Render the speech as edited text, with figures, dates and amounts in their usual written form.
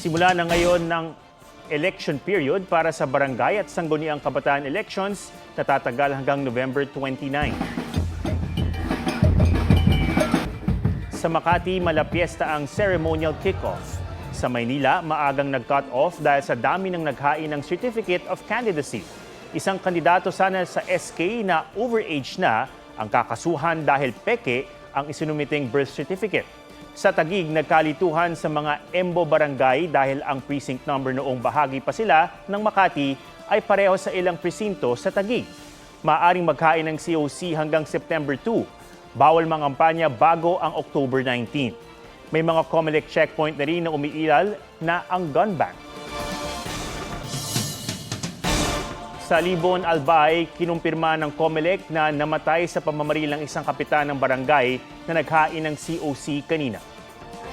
Simula na ngayon ng election period para sa barangay at sangguniang kabataan elections na tatagal hanggang November 29. Sa Makati, malapiesta ang ceremonial kickoff. Sa Maynila, maagang nag-cut off dahil sa dami ng naghain ng Certificate of Candidacy. Isang kandidato sana sa SK na overage na ang kakasuhan dahil peke ang isinumiting birth certificate. Sa Taguig, nagkalituhan sa mga Embo Barangay dahil ang precinct number noong bahagi pa sila ng Makati ay pareho sa ilang presinto sa Taguig. Maaring maghain ng COC hanggang September 2. Bawal mangampanya bago ang October 19. May mga COMELEC checkpoint na rin na umiiral na ang gun ban. Sa Libon, Albay, kinumpirma ng COMELEC na namatay sa pamamaril ng isang kapitan ng barangay na naghain ng COC kanina.